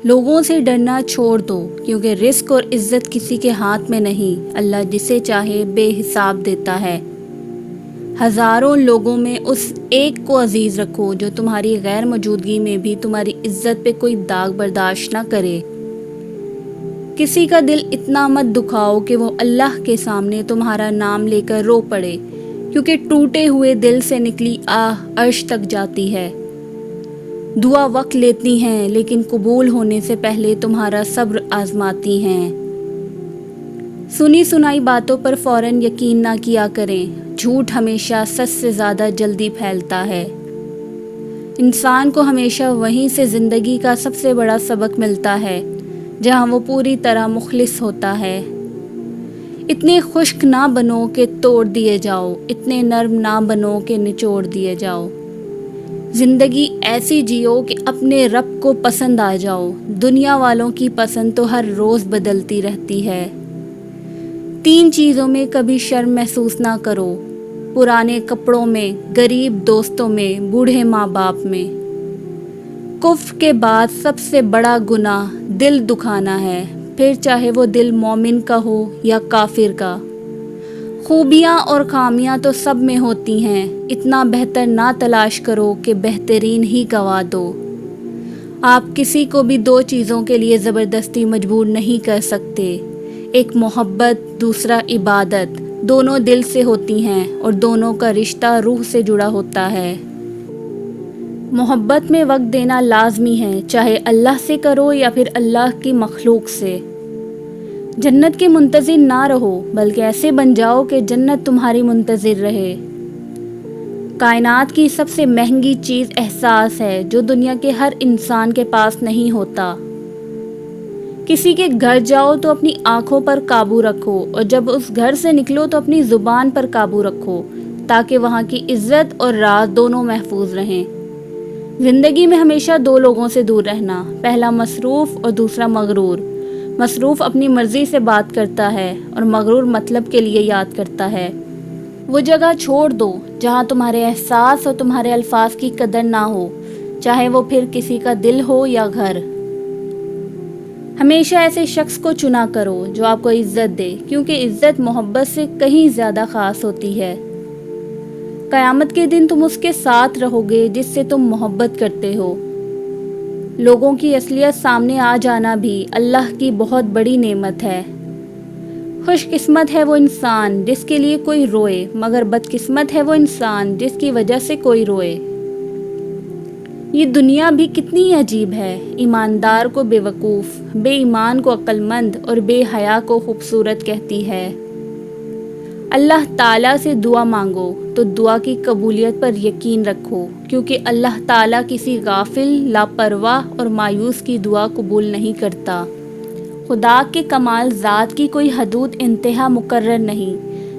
لوگوں سے ڈرنا چھوڑ دو، کیونکہ رزق اور عزت کسی کے ہاتھ میں نہیں، اللہ جسے چاہے بے حساب دیتا ہے۔ ہزاروں لوگوں میں اس ایک کو عزیز رکھو جو تمہاری غیر موجودگی میں بھی تمہاری عزت پہ کوئی داغ برداشت نہ کرے۔ کسی کا دل اتنا مت دکھاؤ کہ وہ اللہ کے سامنے تمہارا نام لے کر رو پڑے، کیونکہ ٹوٹے ہوئے دل سے نکلی آہ عرش تک جاتی ہے۔ دعا وقت لیتی ہیں لیکن قبول ہونے سے پہلے تمہارا صبر آزماتی ہیں۔ سنی سنائی باتوں پر فوراً یقین نہ کیا کریں، جھوٹ ہمیشہ سچ سے زیادہ جلدی پھیلتا ہے۔ انسان کو ہمیشہ وہیں سے زندگی کا سب سے بڑا سبق ملتا ہے جہاں وہ پوری طرح مخلص ہوتا ہے۔ اتنے خشک نہ بنو کہ توڑ دیے جاؤ، اتنے نرم نہ بنو کہ نچوڑ دیے جاؤ۔ زندگی ایسی جیو کہ اپنے رب کو پسند آ جاؤ، دنیا والوں کی پسند تو ہر روز بدلتی رہتی ہے۔ 3 چیزوں میں کبھی شرم محسوس نہ کرو، پرانے کپڑوں میں، غریب دوستوں میں، بوڑھے ماں باپ میں۔ کفر کے بعد سب سے بڑا گناہ دل دکھانا ہے، پھر چاہے وہ دل مومن کا ہو یا کافر کا۔ خوبیاں اور خامیاں تو سب میں ہوتی ہیں، اتنا بہتر نہ تلاش کرو کہ بہترین ہی گوا دو۔ آپ کسی کو بھی 2 چیزوں کے لیے زبردستی مجبور نہیں کر سکتے، ایک محبت، دوسرا عبادت۔ دونوں دل سے ہوتی ہیں اور دونوں کا رشتہ روح سے جڑا ہوتا ہے۔ محبت میں وقت دینا لازمی ہے، چاہے اللہ سے کرو یا پھر اللہ کی مخلوق سے۔ جنت کے منتظر نہ رہو، بلکہ ایسے بن جاؤ کہ جنت تمہاری منتظر رہے۔ کائنات کی سب سے مہنگی چیز احساس ہے، جو دنیا کے ہر انسان کے پاس نہیں ہوتا۔ کسی کے گھر جاؤ تو اپنی آنکھوں پر قابو رکھو، اور جب اس گھر سے نکلو تو اپنی زبان پر قابو رکھو، تاکہ وہاں کی عزت اور راز دونوں محفوظ رہیں۔ زندگی میں ہمیشہ 2 لوگوں سے دور رہنا، پہلا مصروف اور دوسرا مغرور۔ مصروف اپنی مرضی سے بات کرتا ہے اور مغرور مطلب کے لیے یاد کرتا ہے۔ وہ جگہ چھوڑ دو جہاں تمہارے احساس اور تمہارے الفاظ کی قدر نہ ہو، چاہے وہ پھر کسی کا دل ہو یا گھر۔ ہمیشہ ایسے شخص کو چنا کرو جو آپ کو عزت دے، کیونکہ عزت محبت سے کہیں زیادہ خاص ہوتی ہے۔ قیامت کے دن تم اس کے ساتھ رہو گے جس سے تم محبت کرتے ہو۔ لوگوں کی اصلیت سامنے آ جانا بھی اللہ کی بہت بڑی نعمت ہے۔ خوش قسمت ہے وہ انسان جس کے لیے کوئی روئے، مگر بدقسمت ہے وہ انسان جس کی وجہ سے کوئی روئے۔ یہ دنیا بھی کتنی عجیب ہے، ایماندار کو بے وقوف، بے ایمان کو عقل مند اور بے حیا کو خوبصورت کہتی ہے۔ اللہ تعالیٰ سے دعا مانگو تو دعا کی قبولیت پر یقین رکھو، کیونکہ اللہ تعالیٰ کسی غافل، لاپرواہ اور مایوس کی دعا قبول نہیں کرتا۔ خدا کے کمال ذات کی کوئی حدود انتہا مقرر نہیں،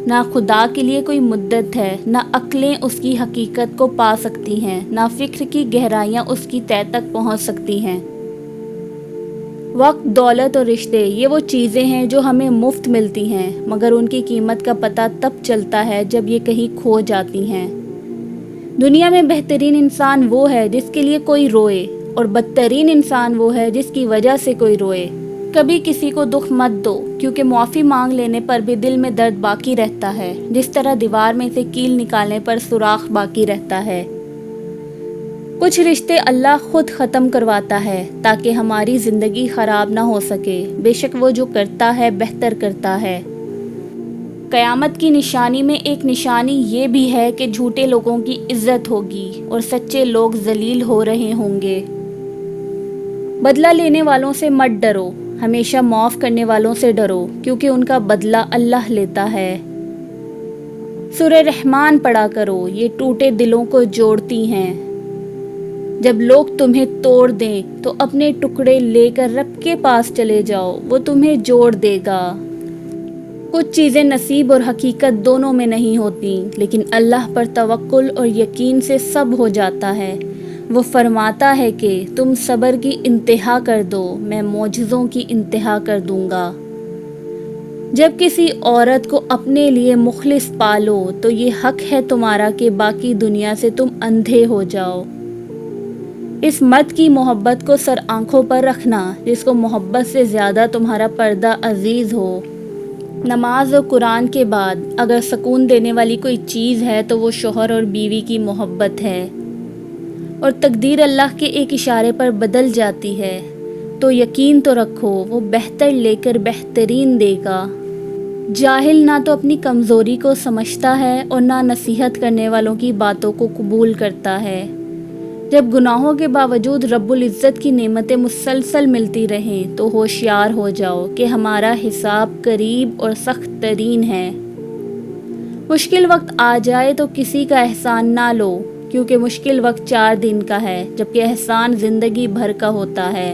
نہ خدا کے لیے کوئی مدت ہے، نہ عقلیں اس کی حقیقت کو پا سکتی ہیں، نہ فکر کی گہرائیاں اس کی تہہ تک پہنچ سکتی ہیں۔ وقت، دولت اور رشتے، یہ وہ چیزیں ہیں جو ہمیں مفت ملتی ہیں، مگر ان کی قیمت کا پتہ تب چلتا ہے جب یہ کہیں کھو جاتی ہیں۔ دنیا میں بہترین انسان وہ ہے جس کے لیے کوئی روئے، اور بدترین انسان وہ ہے جس کی وجہ سے کوئی روئے۔ کبھی کسی کو دکھ مت دو، کیونکہ معافی مانگ لینے پر بھی دل میں درد باقی رہتا ہے، جس طرح دیوار میں سے کیل نکالنے پر سوراخ باقی رہتا ہے۔ کچھ رشتے اللہ خود ختم کرواتا ہے تاکہ ہماری زندگی خراب نہ ہو سکے، بے شک وہ جو کرتا ہے بہتر کرتا ہے۔ قیامت کی نشانی میں ایک نشانی یہ بھی ہے کہ جھوٹے لوگوں کی عزت ہوگی اور سچے لوگ ذلیل ہو رہے ہوں گے۔ بدلہ لینے والوں سے مت ڈرو، ہمیشہ معاف کرنے والوں سے ڈرو، کیونکہ ان کا بدلہ اللہ لیتا ہے۔ سورہ رحمان پڑھا کرو، یہ ٹوٹے دلوں کو جوڑتی ہیں۔ جب لوگ تمہیں توڑ دیں تو اپنے ٹکڑے لے کر رب کے پاس چلے جاؤ، وہ تمہیں جوڑ دے گا۔ کچھ چیزیں نصیب اور حقیقت دونوں میں نہیں ہوتی، لیکن اللہ پر توکل اور یقین سے سب ہو جاتا ہے۔ وہ فرماتا ہے کہ تم صبر کی انتہا کر دو، میں معجزوں کی انتہا کر دوں گا۔ جب کسی عورت کو اپنے لیے مخلص پالو تو یہ حق ہے تمہارا کہ باقی دنیا سے تم اندھے ہو جاؤ۔ اس مرد کی محبت کو سر آنکھوں پر رکھنا جس کو محبت سے زیادہ تمہارا پردہ عزیز ہو۔ نماز و قرآن کے بعد اگر سکون دینے والی کوئی چیز ہے تو وہ شوہر اور بیوی کی محبت ہے، اور تقدیر اللہ کے ایک اشارے پر بدل جاتی ہے، تو یقین تو رکھو وہ بہتر لے کر بہترین دے گا۔ جاہل نہ تو اپنی کمزوری کو سمجھتا ہے اور نہ نصیحت کرنے والوں کی باتوں کو قبول کرتا ہے۔ جب گناہوں کے باوجود رب العزت کی نعمتیں مسلسل ملتی رہیں تو ہوشیار ہو جاؤ کہ ہمارا حساب قریب اور سخت ترین ہے۔ مشکل وقت آ جائے تو کسی کا احسان نہ لو، کیونکہ مشکل وقت 4 دن کا ہے جبکہ احسان زندگی بھر کا ہوتا ہے۔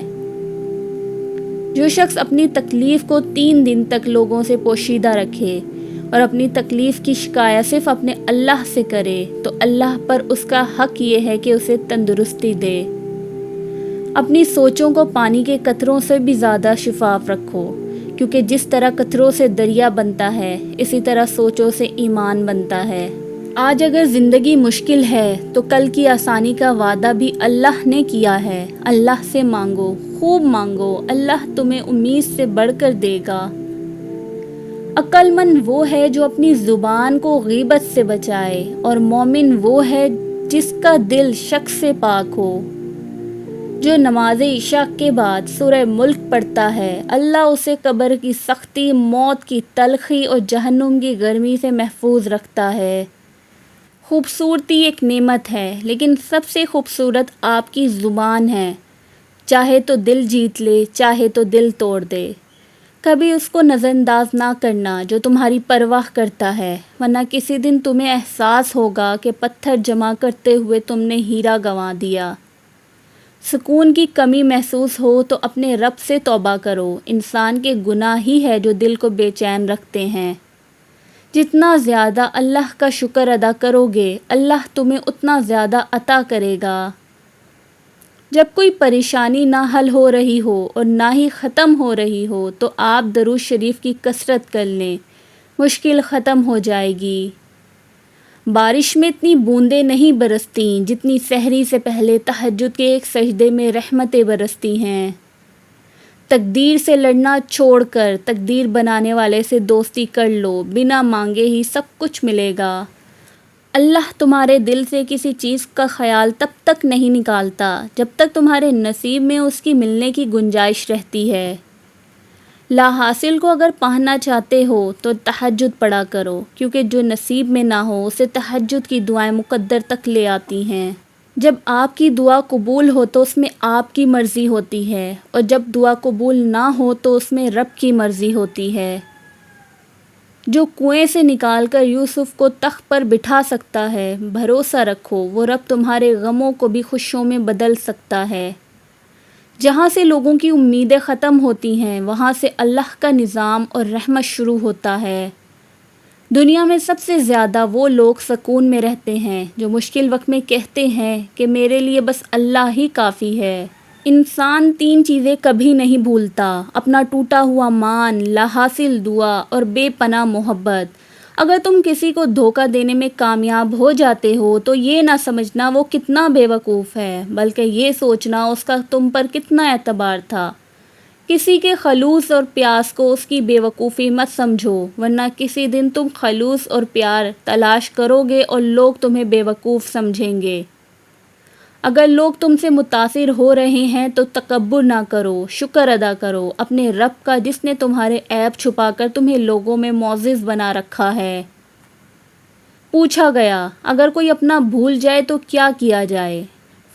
جو شخص اپنی تکلیف کو 3 دن تک لوگوں سے پوشیدہ رکھے اور اپنی تکلیف کی شکایت صرف اپنے اللہ سے کرے تو اللہ پر اس کا حق یہ ہے کہ اسے تندرستی دے۔ اپنی سوچوں کو پانی کے قطروں سے بھی زیادہ شفاف رکھو، کیونکہ جس طرح قطروں سے دریا بنتا ہے اسی طرح سوچوں سے ایمان بنتا ہے۔ آج اگر زندگی مشکل ہے تو کل کی آسانی کا وعدہ بھی اللہ نے کیا ہے۔ اللہ سے مانگو، خوب مانگو، اللہ تمہیں امید سے بڑھ کر دے گا۔ عقل مند وہ ہے جو اپنی زبان کو غیبت سے بچائے، اور مومن وہ ہے جس کا دل شک سے پاک ہو۔ جو نماز عشاء کے بعد سورہ ملک پڑھتا ہے اللہ اسے قبر کی سختی، موت کی تلخی اور جہنم کی گرمی سے محفوظ رکھتا ہے۔ خوبصورتی ایک نعمت ہے، لیکن سب سے خوبصورت آپ کی زبان ہے۔ چاہے تو دل جیت لے، چاہے تو دل توڑ دے۔ کبھی اس کو نظر انداز نہ کرنا جو تمہاری پرواہ کرتا ہے، ورنہ کسی دن تمہیں احساس ہوگا کہ پتھر جمع کرتے ہوئے تم نے ہیرا گنوا دیا۔ سکون کی کمی محسوس ہو تو اپنے رب سے توبہ کرو۔ انسان کے گناہ ہی ہے جو دل کو بے چین رکھتے ہیں۔ جتنا زیادہ اللہ کا شکر ادا کرو گے اللہ تمہیں اتنا زیادہ عطا کرے گا۔ جب کوئی پریشانی نہ حل ہو رہی ہو اور نہ ہی ختم ہو رہی ہو تو آپ درود شریف کی کثرت کر لیں، مشکل ختم ہو جائے گی۔ بارش میں اتنی بوندیں نہیں برستیں جتنی سحری سے پہلے تہجد کے ایک سجدے میں رحمتیں برستی ہیں۔ تقدیر سے لڑنا چھوڑ کر تقدیر بنانے والے سے دوستی کر لو، بنا مانگے ہی سب کچھ ملے گا۔ اللہ تمہارے دل سے کسی چیز کا خیال تب تک نہیں نکالتا جب تک تمہارے نصیب میں اس کی ملنے کی گنجائش رہتی ہے۔ لا حاصل کو اگر پانا چاہتے ہو تو تہجد پڑھا کرو، کیونکہ جو نصیب میں نہ ہو اسے تہجد کی دعائیں مقدر تک لے آتی ہیں۔ جب آپ کی دعا قبول ہو تو اس میں آپ کی مرضی ہوتی ہے، اور جب دعا قبول نہ ہو تو اس میں رب کی مرضی ہوتی ہے۔ جو کنویں سے نکال کر یوسف کو تخت پر بٹھا سکتا ہے، بھروسہ رکھو وہ رب تمہارے غموں کو بھی خوشیوں میں بدل سکتا ہے۔ جہاں سے لوگوں کی امیدیں ختم ہوتی ہیں وہاں سے اللہ کا نظام اور رحمت شروع ہوتا ہے۔ دنیا میں سب سے زیادہ وہ لوگ سکون میں رہتے ہیں جو مشکل وقت میں کہتے ہیں کہ میرے لیے بس اللہ ہی کافی ہے۔ انسان 3 چیزیں کبھی نہیں بھولتا: اپنا ٹوٹا ہوا مان، لا حاصل دعا اور بے پناہ محبت۔ اگر تم کسی کو دھوکہ دینے میں کامیاب ہو جاتے ہو تو یہ نہ سمجھنا وہ کتنا بے وقوف ہے، بلکہ یہ سوچنا اس کا تم پر کتنا اعتبار تھا۔ کسی کے خلوص اور پیاس کو اس کی بے وقوفی مت سمجھو، ورنہ کسی دن تم خلوص اور پیار تلاش کرو گے اور لوگ تمہیں بے وقوف سمجھیں گے۔ اگر لوگ تم سے متاثر ہو رہے ہیں تو تکبر نہ کرو، شکر ادا کرو اپنے رب کا جس نے تمہارے عیب چھپا کر تمہیں لوگوں میں معزز بنا رکھا ہے۔ پوچھا گیا اگر کوئی اپنا بھول جائے تو کیا کیا جائے؟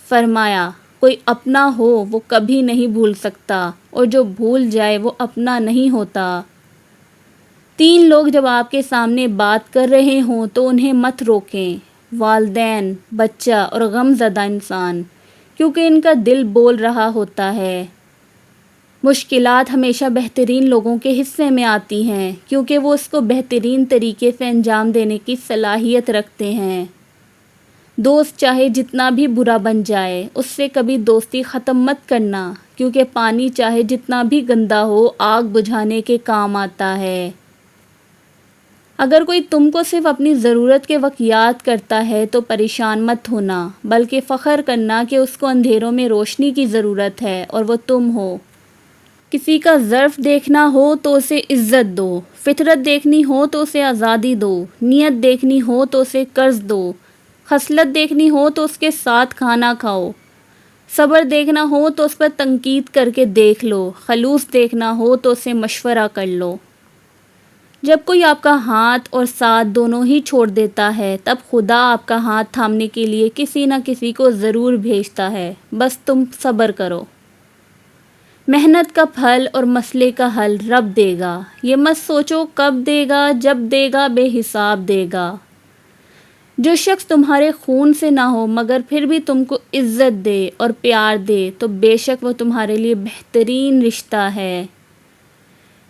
فرمایا کوئی اپنا ہو وہ کبھی نہیں بھول سکتا، اور جو بھول جائے وہ اپنا نہیں ہوتا۔ 3 لوگ جب آپ کے سامنے بات کر رہے ہوں تو انہیں مت روکیں: والدین، بچہ اور غم زدہ انسان، کیونکہ ان کا دل بول رہا ہوتا ہے۔ مشکلات ہمیشہ بہترین لوگوں کے حصے میں آتی ہیں کیونکہ وہ اس کو بہترین طریقے سے انجام دینے کی صلاحیت رکھتے ہیں۔ دوست چاہے جتنا بھی برا بن جائے اس سے کبھی دوستی ختم مت کرنا، کیونکہ پانی چاہے جتنا بھی گندا ہو آگ بجھانے کے کام آتا ہے۔ اگر کوئی تم کو صرف اپنی ضرورت کے وقت یاد کرتا ہے تو پریشان مت ہونا، بلکہ فخر کرنا کہ اس کو اندھیروں میں روشنی کی ضرورت ہے اور وہ تم ہو۔ کسی کا ظرف دیکھنا ہو تو اسے عزت دو، فطرت دیکھنی ہو تو اسے آزادی دو، نیت دیکھنی ہو تو اسے قرض دو، خصلت دیکھنی ہو تو اس کے ساتھ کھانا کھاؤ، صبر دیکھنا ہو تو اس پر تنقید کر کے دیکھ لو، خلوص دیکھنا ہو تو اسے مشورہ کر لو۔ جب کوئی آپ کا ہاتھ اور ساتھ دونوں ہی چھوڑ دیتا ہے تب خدا آپ کا ہاتھ تھامنے کے لیے کسی نہ کسی کو ضرور بھیجتا ہے، بس تم صبر کرو۔ محنت کا پھل اور مسئلے کا حل رب دے گا، یہ مت سوچو کب دے گا، جب دے گا بے حساب دے گا۔ جو شخص تمہارے خون سے نہ ہو مگر پھر بھی تم کو عزت دے اور پیار دے تو بے شک وہ تمہارے لیے بہترین رشتہ ہے۔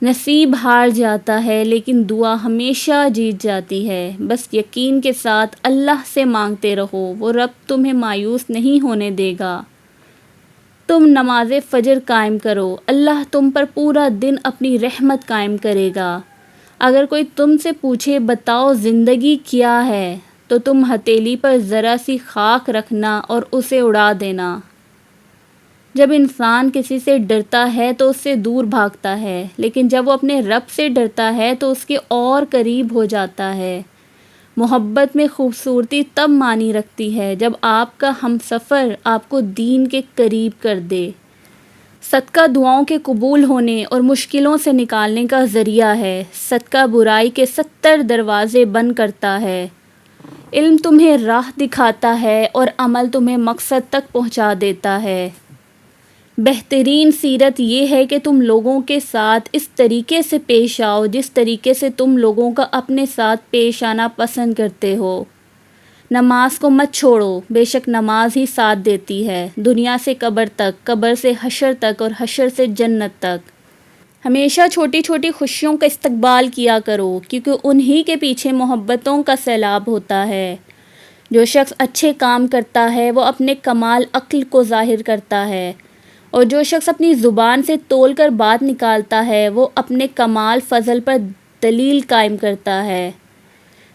نصیب ہار جاتا ہے لیکن دعا ہمیشہ جیت جاتی ہے، بس یقین کے ساتھ اللہ سے مانگتے رہو، وہ رب تمہیں مایوس نہیں ہونے دے گا۔ تم نماز فجر قائم کرو، اللہ تم پر پورا دن اپنی رحمت قائم کرے گا۔ اگر کوئی تم سے پوچھے بتاؤ زندگی کیا ہے تو تم ہتھیلی پر ذرا سی خاک رکھنا اور اسے اڑا دینا۔ جب انسان کسی سے ڈرتا ہے تو اس سے دور بھاگتا ہے، لیکن جب وہ اپنے رب سے ڈرتا ہے تو اس کے اور قریب ہو جاتا ہے۔ محبت میں خوبصورتی تب معنی رکھتی ہے جب آپ کا ہمسفر آپ کو دین کے قریب کر دے۔ صدقہ دعاؤں کے قبول ہونے اور مشکلوں سے نکالنے کا ذریعہ ہے، صدقہ برائی کے 70 دروازے بند کرتا ہے۔ علم تمہیں راہ دکھاتا ہے اور عمل تمہیں مقصد تک پہنچا دیتا ہے۔ بہترین سیرت یہ ہے کہ تم لوگوں کے ساتھ اس طریقے سے پیش آؤ جس طریقے سے تم لوگوں کا اپنے ساتھ پیش آنا پسند کرتے ہو۔ نماز کو مت چھوڑو، بے شک نماز ہی ساتھ دیتی ہے، دنیا سے قبر تک، قبر سے حشر تک اور حشر سے جنت تک۔ ہمیشہ چھوٹی چھوٹی خوشیوں کا استقبال کیا کرو کیونکہ انہی کے پیچھے محبتوں کا سیلاب ہوتا ہے۔ جو شخص اچھے کام کرتا ہے وہ اپنے کمال عقل کو ظاہر کرتا ہے، اور جو شخص اپنی زبان سے تول کر بات نکالتا ہے وہ اپنے کمال فضل پر دلیل قائم کرتا ہے۔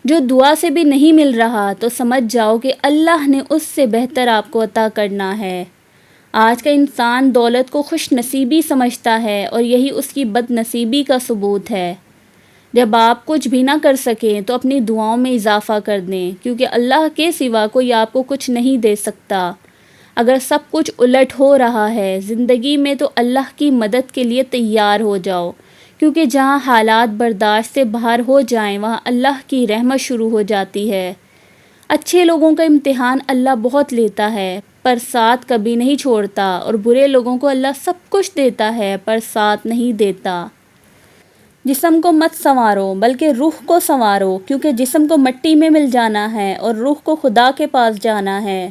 جو دعا سے بھی نہیں مل رہا تو سمجھ جاؤ کہ اللہ نے اس سے بہتر آپ کو عطا کرنا ہے۔ آج کا انسان دولت کو خوش نصیبی سمجھتا ہے اور یہی اس کی بد نصیبی کا ثبوت ہے۔ جب آپ کچھ بھی نہ کر سکیں تو اپنی دعاؤں میں اضافہ کر دیں، کیونکہ اللہ کے سوا کوئی آپ کو کچھ نہیں دے سکتا۔ اگر سب کچھ الٹ ہو رہا ہے زندگی میں تو اللہ کی مدد کے لیے تیار ہو جاؤ، کیونکہ جہاں حالات برداشت سے باہر ہو جائیں وہاں اللہ کی رحمت شروع ہو جاتی ہے۔ اچھے لوگوں کا امتحان اللہ بہت لیتا ہے پر ساتھ کبھی نہیں چھوڑتا، اور برے لوگوں کو اللہ سب کچھ دیتا ہے پر ساتھ نہیں دیتا۔ جسم کو مت سنوارو بلکہ روح کو سنوارو، کیونکہ جسم کو مٹی میں مل جانا ہے اور روح کو خدا کے پاس جانا ہے۔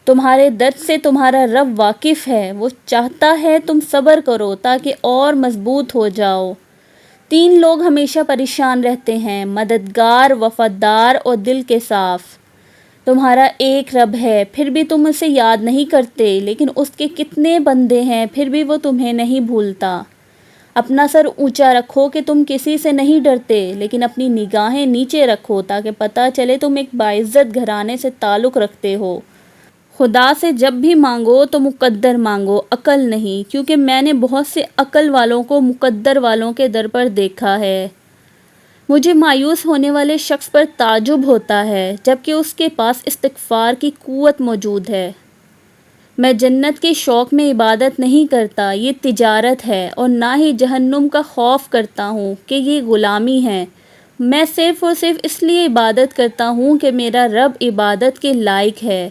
تمہارے درد سے تمہارا رب واقف ہے، وہ چاہتا ہے تم صبر کرو تاکہ اور مضبوط ہو جاؤ۔ 3 لوگ ہمیشہ پریشان رہتے ہیں، مددگار، وفادار اور دل کے صاف۔ تمہارا ایک رب ہے پھر بھی تم اسے یاد نہیں کرتے، لیکن اس کے کتنے بندے ہیں پھر بھی وہ تمہیں نہیں بھولتا۔ اپنا سر اونچا رکھو کہ تم کسی سے نہیں ڈرتے، لیکن اپنی نگاہیں نیچے رکھو تاکہ پتہ چلے تم ایک باعزت گھرانے سے تعلق رکھتے ہو۔ خدا سے جب بھی مانگو تو مقدر مانگو، عقل نہیں، کیونکہ میں نے بہت سے عقل والوں کو مقدر والوں کے در پر دیکھا ہے۔ مجھے مایوس ہونے والے شخص پر تعجب ہوتا ہے جبکہ اس کے پاس استغفار کی قوت موجود ہے۔ میں جنت کے شوق میں عبادت نہیں کرتا، یہ تجارت ہے، اور نہ ہی جہنم کا خوف کرتا ہوں کہ یہ غلامی ہے۔ میں صرف اور صرف اس لیے عبادت کرتا ہوں کہ میرا رب عبادت کے لائق ہے۔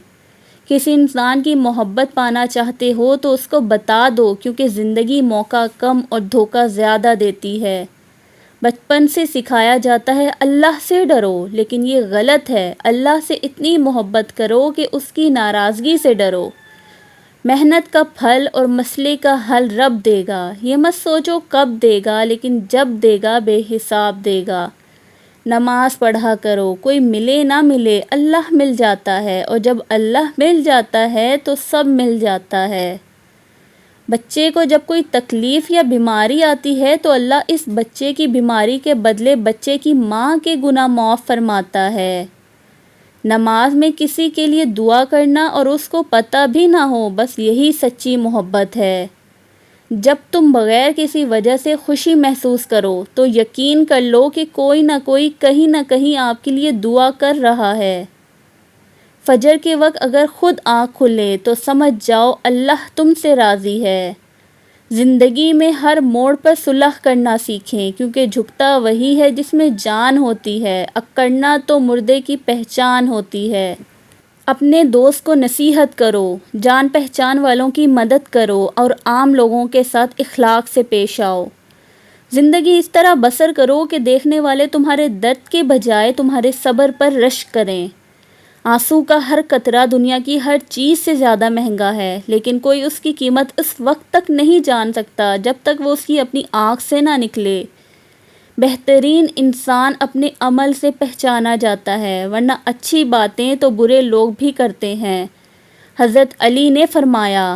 کسی انسان کی محبت پانا چاہتے ہو تو اس کو بتا دو، کیونکہ زندگی موقع کم اور دھوکہ زیادہ دیتی ہے۔ بچپن سے سکھایا جاتا ہے اللہ سے ڈرو، لیکن یہ غلط ہے۔ اللہ سے اتنی محبت کرو کہ اس کی ناراضگی سے ڈرو۔ محنت کا پھل اور مسئلے کا حل رب دے گا، یہ مت سوچو کب دے گا، لیکن جب دے گا بے حساب دے گا۔ نماز پڑھا کرو، کوئی ملے نہ ملے اللہ مل جاتا ہے، اور جب اللہ مل جاتا ہے تو سب مل جاتا ہے۔ بچے کو جب کوئی تکلیف یا بیماری آتی ہے تو اللہ اس بچے کی بیماری کے بدلے بچے کی ماں کے گناہ معاف فرماتا ہے۔ نماز میں کسی کے لیے دعا کرنا اور اس کو پتہ بھی نہ ہو، بس یہی سچی محبت ہے۔ جب تم بغیر کسی وجہ سے خوشی محسوس کرو تو یقین کر لو کہ کوئی نہ کوئی کہیں نہ کہیں آپ کے لیے دعا کر رہا ہے۔ فجر کے وقت اگر خود آنکھ کھلے تو سمجھ جاؤ اللہ تم سے راضی ہے۔ زندگی میں ہر موڑ پر صلح کرنا سیکھیں، کیونکہ جھکتا وہی ہے جس میں جان ہوتی ہے، اکڑنا تو مردے کی پہچان ہوتی ہے۔ اپنے دوست کو نصیحت کرو، جان پہچان والوں کی مدد کرو اور عام لوگوں کے ساتھ اخلاق سے پیش آؤ۔ زندگی اس طرح بسر کرو کہ دیکھنے والے تمہارے درد کے بجائے تمہارے صبر پر رشک کریں۔ آنسو کا ہر قطرہ دنیا کی ہر چیز سے زیادہ مہنگا ہے، لیکن کوئی اس کی قیمت اس وقت تک نہیں جان سکتا جب تک وہ اس کی اپنی آنکھ سے نہ نکلے۔ بہترین انسان اپنے عمل سے پہچانا جاتا ہے، ورنہ اچھی باتیں تو برے لوگ بھی کرتے ہیں۔ حضرت علی نے فرمایا،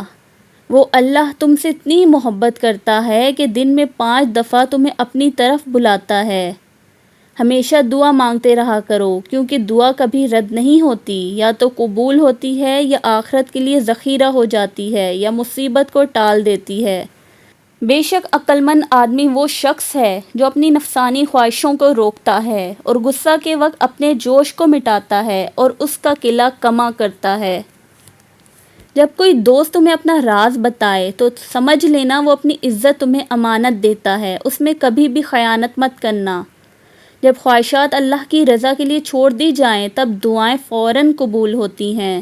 وہ اللہ تم سے اتنی محبت کرتا ہے کہ دن میں 5 دفعہ تمہیں اپنی طرف بلاتا ہے۔ ہمیشہ دعا مانگتے رہا کرو، کیونکہ دعا کبھی رد نہیں ہوتی، یا تو قبول ہوتی ہے یا آخرت کے لیے ذخیرہ ہو جاتی ہے یا مصیبت کو ٹال دیتی ہے۔ بے شک عقل مند آدمی وہ شخص ہے جو اپنی نفسانی خواہشوں کو روکتا ہے اور غصہ کے وقت اپنے جوش کو مٹاتا ہے اور اس کا قلع کما کرتا ہے۔ جب کوئی دوست تمہیں اپنا راز بتائے تو سمجھ لینا وہ اپنی عزت تمہیں امانت دیتا ہے، اس میں کبھی بھی خیانت مت کرنا۔ جب خواہشات اللہ کی رضا کے لیے چھوڑ دی جائیں تب دعائیں فوراً قبول ہوتی ہیں۔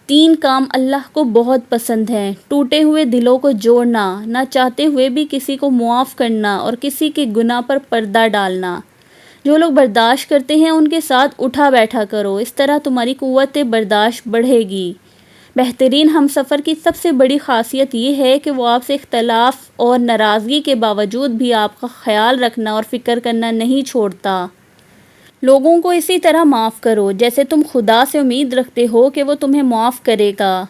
3 کام اللہ کو بہت پسند ہیں: ٹوٹے ہوئے دلوں کو جوڑنا، نہ چاہتے ہوئے بھی کسی کو معاف کرنا اور کسی کے گناہ پر پردہ ڈالنا۔ جو لوگ برداشت کرتے ہیں ان کے ساتھ اٹھا بیٹھا کرو، اس طرح تمہاری قوت برداشت بڑھے گی۔ بہترین ہمسفر کی سب سے بڑی خاصیت یہ ہے کہ وہ آپ سے اختلاف اور ناراضگی کے باوجود بھی آپ کا خیال رکھنا اور فکر کرنا نہیں چھوڑتا۔ لوگوں کو اسی طرح معاف کرو جیسے تم خدا سے امید رکھتے ہو کہ وہ تمہیں معاف کرے گا۔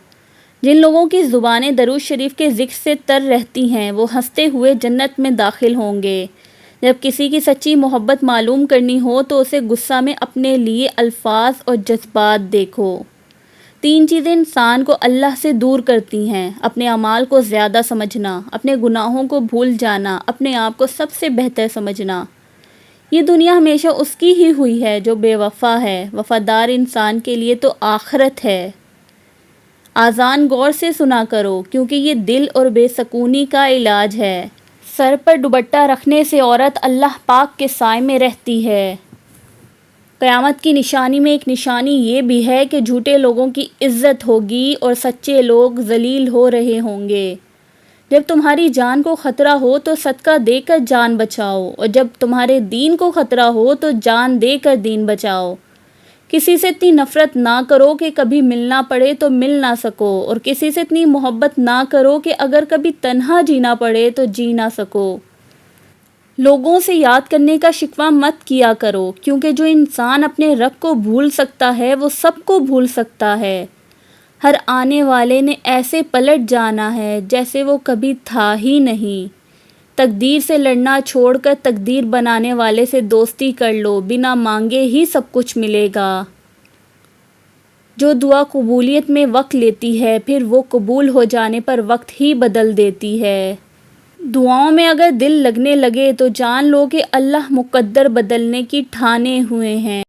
جن لوگوں کی زبانیں درود شریف کے ذکر سے تر رہتی ہیں وہ ہنستے ہوئے جنت میں داخل ہوں گے۔ جب کسی کی سچی محبت معلوم کرنی ہو تو اسے غصہ میں اپنے لیے الفاظ اور جذبات دیکھو۔ 3 چیزیں انسان کو اللہ سے دور کرتی ہیں: اپنے اعمال کو زیادہ سمجھنا، اپنے گناہوں کو بھول جانا، اپنے آپ کو سب سے بہتر سمجھنا۔ یہ دنیا ہمیشہ اس کی ہی ہوئی ہے جو بے وفا ہے، وفادار انسان کے لیے تو آخرت ہے۔ اذان غور سے سنا کرو، کیونکہ یہ دل اور بے سکونی کا علاج ہے۔ سر پر دوپٹہ رکھنے سے عورت اللہ پاک کے سائے میں رہتی ہے۔ قیامت کی نشانی میں ایک نشانی یہ بھی ہے کہ جھوٹے لوگوں کی عزت ہوگی اور سچے لوگ ذلیل ہو رہے ہوں گے۔ جب تمہاری جان کو خطرہ ہو تو صدقہ دے کر جان بچاؤ، اور جب تمہارے دین کو خطرہ ہو تو جان دے کر دین بچاؤ۔ کسی سے اتنی نفرت نہ کرو کہ کبھی ملنا پڑے تو مل نہ سکو، اور کسی سے اتنی محبت نہ کرو کہ اگر کبھی تنہا جینا پڑے تو جی نہ سکو۔ لوگوں سے یاد کرنے کا شکوہ مت کیا کرو، کیونکہ جو انسان اپنے رب کو بھول سکتا ہے وہ سب کو بھول سکتا ہے۔ ہر آنے والے نے ایسے پلٹ جانا ہے جیسے وہ کبھی تھا ہی نہیں۔ تقدیر سے لڑنا چھوڑ کر تقدیر بنانے والے سے دوستی کر لو، بنا مانگے ہی سب کچھ ملے گا۔ جو دعا قبولیت میں وقت لیتی ہے پھر وہ قبول ہو جانے پر وقت ہی بدل دیتی ہے۔ دعاؤں میں اگر دل لگنے لگے تو جان لو کہ اللہ مقدر بدلنے کی ٹھانے ہوئے ہیں۔